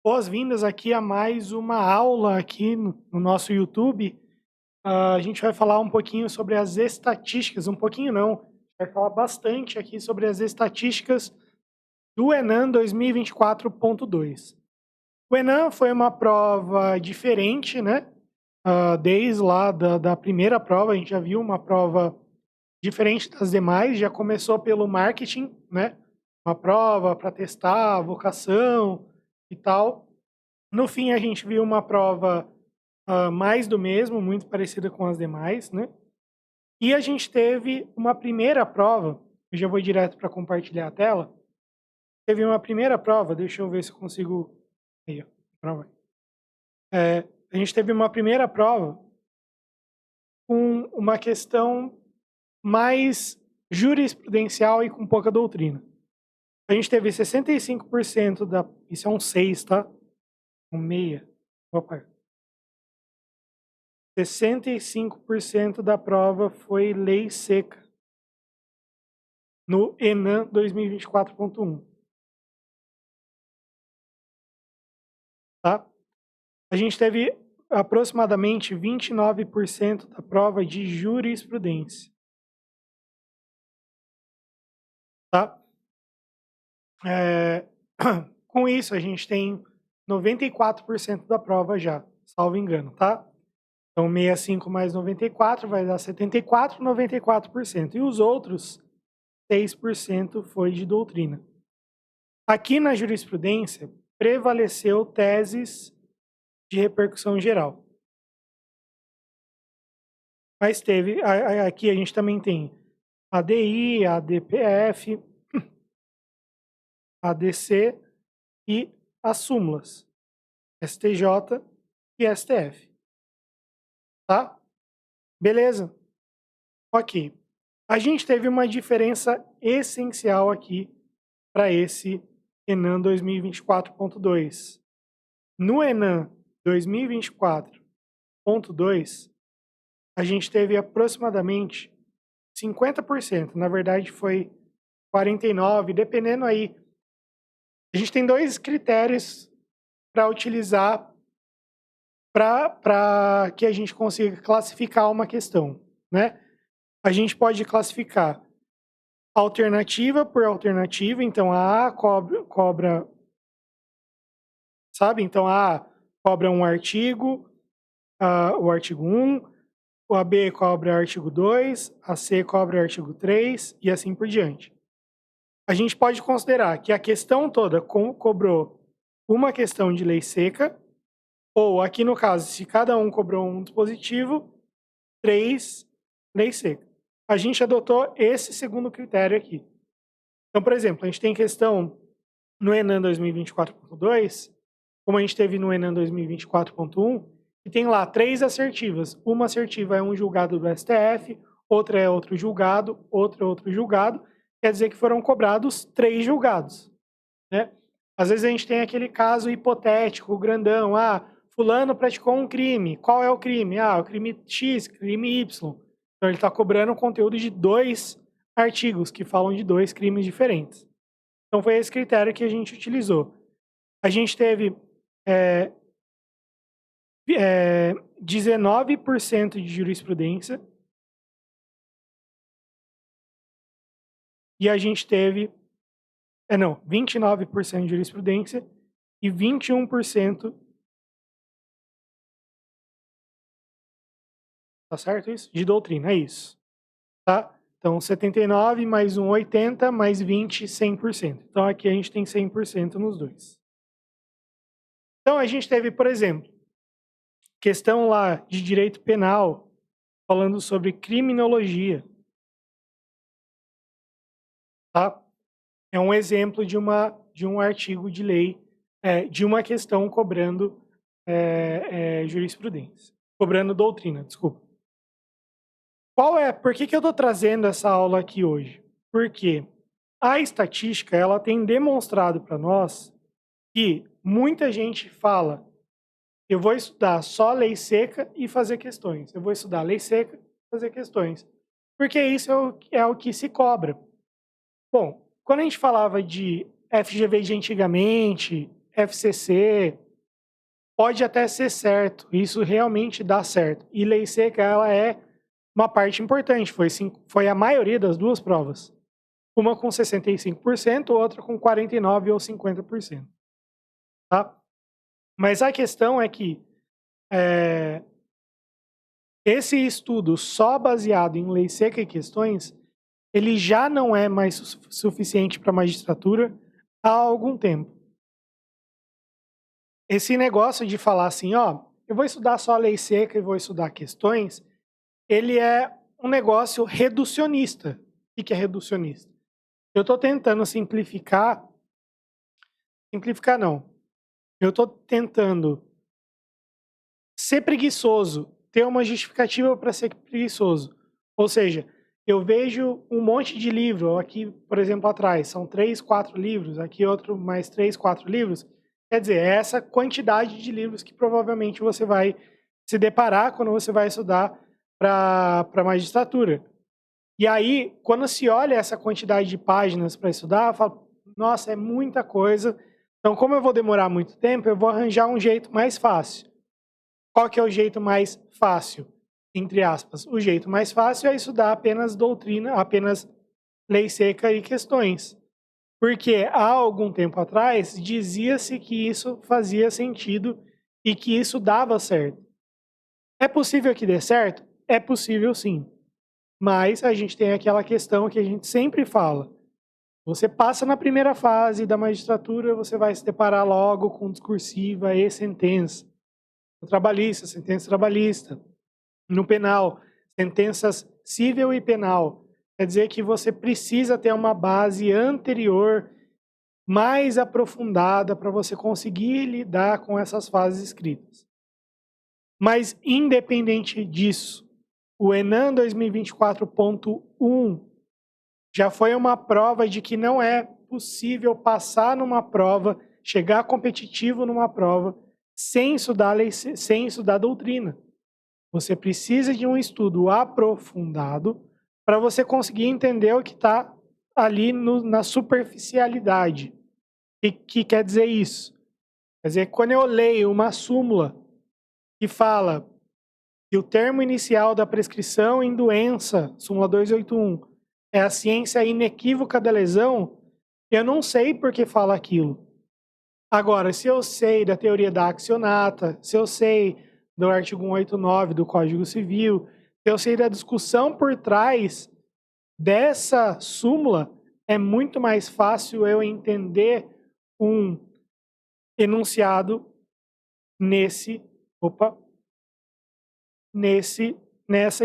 Boas-vindas aqui a mais uma aula aqui no nosso YouTube. A gente vai falar um pouquinho sobre as estatísticas, um pouquinho não, vai falar bastante aqui sobre as estatísticas do Enem 2024.2. O Enem foi uma prova diferente, né? Desde lá da primeira prova, a gente já viu uma prova diferente das demais, já começou pelo marketing, né? Uma prova para testar a vocação e tal. No fim, a gente viu uma prova mais do mesmo, muito parecida com as demais, né? E a gente teve uma primeira prova, eu já vou direto para compartilhar a tela. Teve uma primeira prova, deixa eu ver se eu consigo. Aí, ó, prova. A gente teve uma primeira prova com uma questão mais jurisprudencial e com pouca doutrina. A gente teve 65% da. Isso é um 6, tá? Um meia. Opa. 65% da prova foi lei seca no Enem 2024.1, tá? A gente teve aproximadamente 29% da prova de jurisprudência, tá? Com isso, a gente tem 94% da prova já, salvo engano, tá? Então, 65 mais 94 vai dar 74, 94%. E os outros 6% foi de doutrina. Aqui na jurisprudência, prevaleceu teses de repercussão geral. Mas teve, aqui a gente também tem ADI, ADPF, ADC e as súmulas, STJ e STF. Tá? Beleza? Ok. A gente teve uma diferença essencial aqui para esse Enem 2024.2. No Enem 2024.2, a gente teve aproximadamente 50%, na verdade foi 49%, dependendo aí. A gente tem dois critérios para utilizar para que a gente consiga classificar uma questão, né? A gente pode classificar alternativa por alternativa, então a A cobra, sabe? Então a A cobra um artigo, o artigo 1, a B cobra o artigo 2, a C cobra o artigo 3 e assim por diante. A gente pode considerar que a questão toda cobrou uma questão de lei seca, ou aqui no caso, se cada um cobrou um dispositivo, 3 lei seca. A gente adotou esse segundo critério aqui. Então, por exemplo, a gente tem questão no Enem 2024.2, como a gente teve no Enem 2024.1, e tem lá 3 assertivas. Uma assertiva é um julgado do STF, outra é outro julgado, outra é outro julgado. Quer dizer que foram cobrados 3 julgados, né? Às vezes a gente tem aquele caso hipotético, grandão. Fulano praticou um crime. Qual é o crime? O crime X, crime Y. Então ele está cobrando o conteúdo de 2 artigos que falam de 2 crimes diferentes. Então foi esse critério que a gente utilizou. A gente teve 19% de jurisprudência e a gente teve 29% de jurisprudência e 21%. Tá certo isso? De doutrina, é isso. Tá? Então 79 mais 1, 80, mais 20, 100%. Então aqui a gente tem 100% nos dois. Então a gente teve, por exemplo, questão lá de direito penal, falando sobre criminologia. Tá? É um exemplo de um artigo de lei, de uma questão cobrando jurisprudência. Cobrando doutrina, desculpa. Por que eu estou trazendo essa aula aqui hoje? Porque a estatística ela tem demonstrado para nós que muita gente fala: eu vou estudar só lei seca e fazer questões. Eu vou estudar lei seca e fazer questões. Porque isso é o que se cobra. Bom, quando a gente falava de FGV de antigamente, FCC pode até ser certo, isso realmente dá certo. E lei seca, ela é uma parte importante, foi a maioria das duas provas. Uma com 65%, outra com 49% ou 50%. Tá? Mas a questão é que esse estudo só baseado em lei seca e questões, ele já não é mais suficiente para a magistratura há algum tempo. Esse negócio de falar assim, ó, eu vou estudar só a lei seca e vou estudar questões, ele é um negócio reducionista. O que é reducionista? Eu estou tentando simplificar não. Eu estou tentando ser preguiçoso, ter uma justificativa para ser preguiçoso. Ou seja, eu vejo um monte de livro, aqui, por exemplo, atrás, são 3, 4 livros, aqui outro mais 3, 4 livros. Quer dizer, é essa quantidade de livros que provavelmente você vai se deparar quando você vai estudar para a magistratura. E aí, quando se olha essa quantidade de páginas para estudar, eu falo, nossa, é muita coisa. Então, como eu vou demorar muito tempo, eu vou arranjar um jeito mais fácil. Qual que é o jeito mais fácil? Entre aspas. O jeito mais fácil é estudar apenas doutrina, apenas lei seca e questões. Porque há algum tempo atrás dizia-se que isso fazia sentido e que isso dava certo. É possível que dê certo? É possível sim. Mas a gente tem aquela questão que a gente sempre fala. Você passa na primeira fase da magistratura, você vai se deparar logo com discursiva e sentença. No trabalhista, sentença trabalhista. No penal, sentenças civil e penal. Quer dizer que você precisa ter uma base anterior mais aprofundada para você conseguir lidar com essas fases escritas. Mas, independente disso, o ENAM 2024.1 já foi uma prova de que não é possível passar numa prova, chegar competitivo numa prova, sem estudar doutrina. Você precisa de um estudo aprofundado para você conseguir entender o que está ali na superficialidade. O que quer dizer isso? Quer dizer, quando eu leio uma súmula que fala que o termo inicial da prescrição em doença, súmula 281, é a ciência inequívoca da lesão, eu não sei por que fala aquilo. Agora, se eu sei da teoria da accionata, se eu sei do artigo 189 do Código Civil, se eu sei da discussão por trás dessa súmula, é muito mais fácil eu entender um enunciado nessa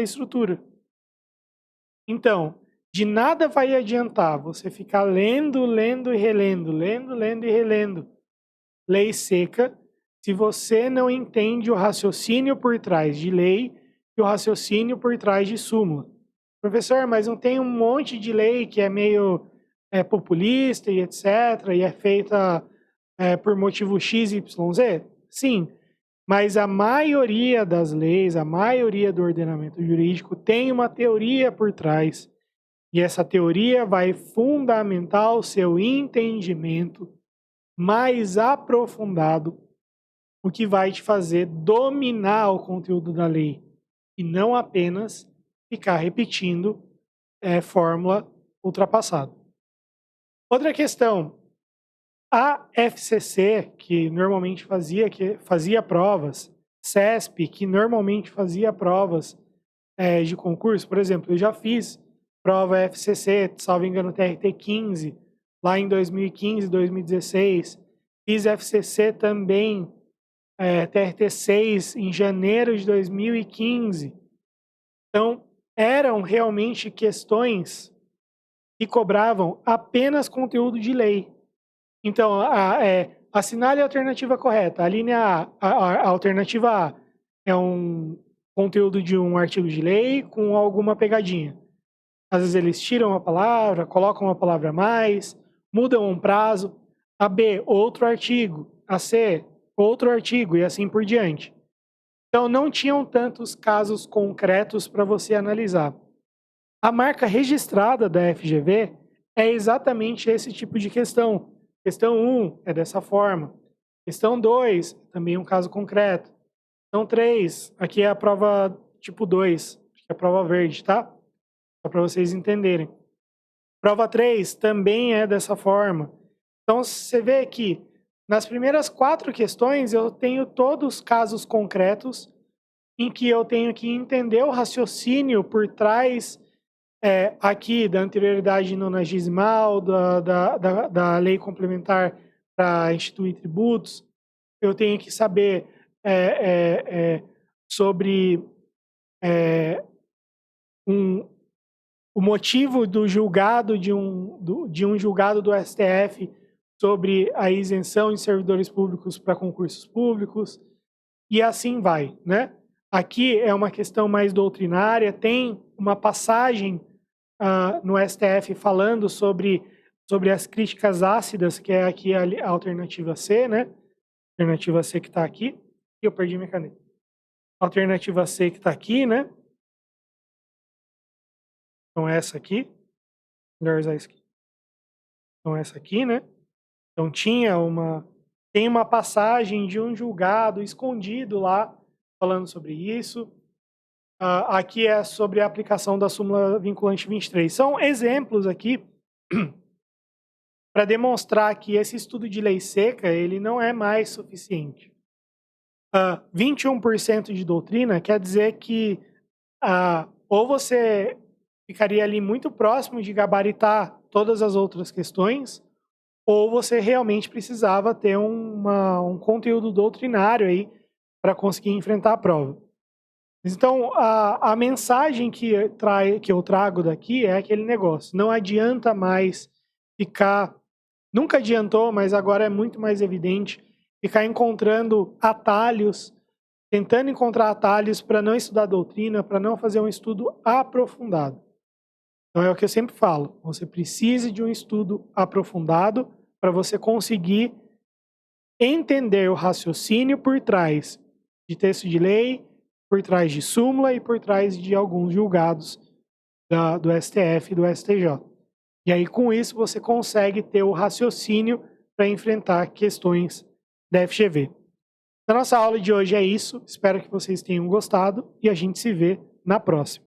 estrutura. Então, de nada vai adiantar você ficar lendo e relendo lei seca, se você não entende o raciocínio por trás de lei e o raciocínio por trás de súmula. Professor, mas não tem um monte de lei que é meio populista e etc., e é feita por motivo X, Y, Z? Sim, mas a maioria das leis, a maioria do ordenamento jurídico tem uma teoria por trás. E essa teoria vai fundamentar o seu entendimento mais aprofundado, o que vai te fazer dominar o conteúdo da lei e não apenas ficar repetindo fórmula ultrapassada. Outra questão, a FCC, que normalmente fazia provas, CESP, que normalmente fazia provas de concurso, por exemplo, eu já fiz prova FCC, salvo engano, TRT 15, lá em 2015, 2016. Fiz FCC também, TRT 6, em janeiro de 2015. Então, eram realmente questões que cobravam apenas conteúdo de lei. Então, assinale a alternativa correta. A linha a alternativa A é um conteúdo de um artigo de lei com alguma pegadinha. Às vezes eles tiram uma palavra, colocam uma palavra a mais, mudam um prazo. A B, outro artigo. A C, outro artigo e assim por diante. Então, não tinham tantos casos concretos para você analisar. A marca registrada da FGV é exatamente esse tipo de questão. Questão 1 é dessa forma. Questão 2, também um caso concreto. Questão 3, aqui é a prova tipo 2, que é a prova verde, tá? Só para vocês entenderem. Prova 3 também é dessa forma. Então, você vê que nas primeiras 4 questões eu tenho todos os casos concretos em que eu tenho que entender o raciocínio por trás aqui da anterioridade nonagesmal, da lei complementar para instituir tributos. Eu tenho que saber sobre o motivo do julgado de um julgado do STF sobre a isenção de servidores públicos para concursos públicos, e assim vai, né? Aqui é uma questão mais doutrinária, tem uma passagem no STF falando sobre as críticas ácidas, que é aqui a alternativa C, né? Alternativa C que está aqui. E eu perdi minha caneta. Alternativa C que está aqui, né? Então, essa aqui. Melhor usar isso aqui. Então, essa aqui, né? Então, tem uma passagem de um julgado escondido lá, falando sobre isso. Aqui é sobre a aplicação da súmula vinculante 23. São exemplos aqui para demonstrar que esse estudo de lei seca ele não é mais suficiente. 21% de doutrina quer dizer que ou você ficaria ali muito próximo de gabaritar todas as outras questões, ou você realmente precisava ter um conteúdo doutrinário aí para conseguir enfrentar a prova. Então, a mensagem que eu trago daqui é aquele negócio. Não adianta mais ficar... Nunca adiantou, mas agora é muito mais evidente ficar encontrando atalhos, tentando encontrar atalhos para não estudar doutrina, para não fazer um estudo aprofundado. Então, é o que eu sempre falo. Você precisa de um estudo aprofundado para você conseguir entender o raciocínio por trás de texto de lei, por trás de súmula e por trás de alguns julgados do STF e do STJ. E aí, com isso, você consegue ter o raciocínio para enfrentar questões da FGV. A nossa aula de hoje é isso. Espero que vocês tenham gostado e a gente se vê na próxima.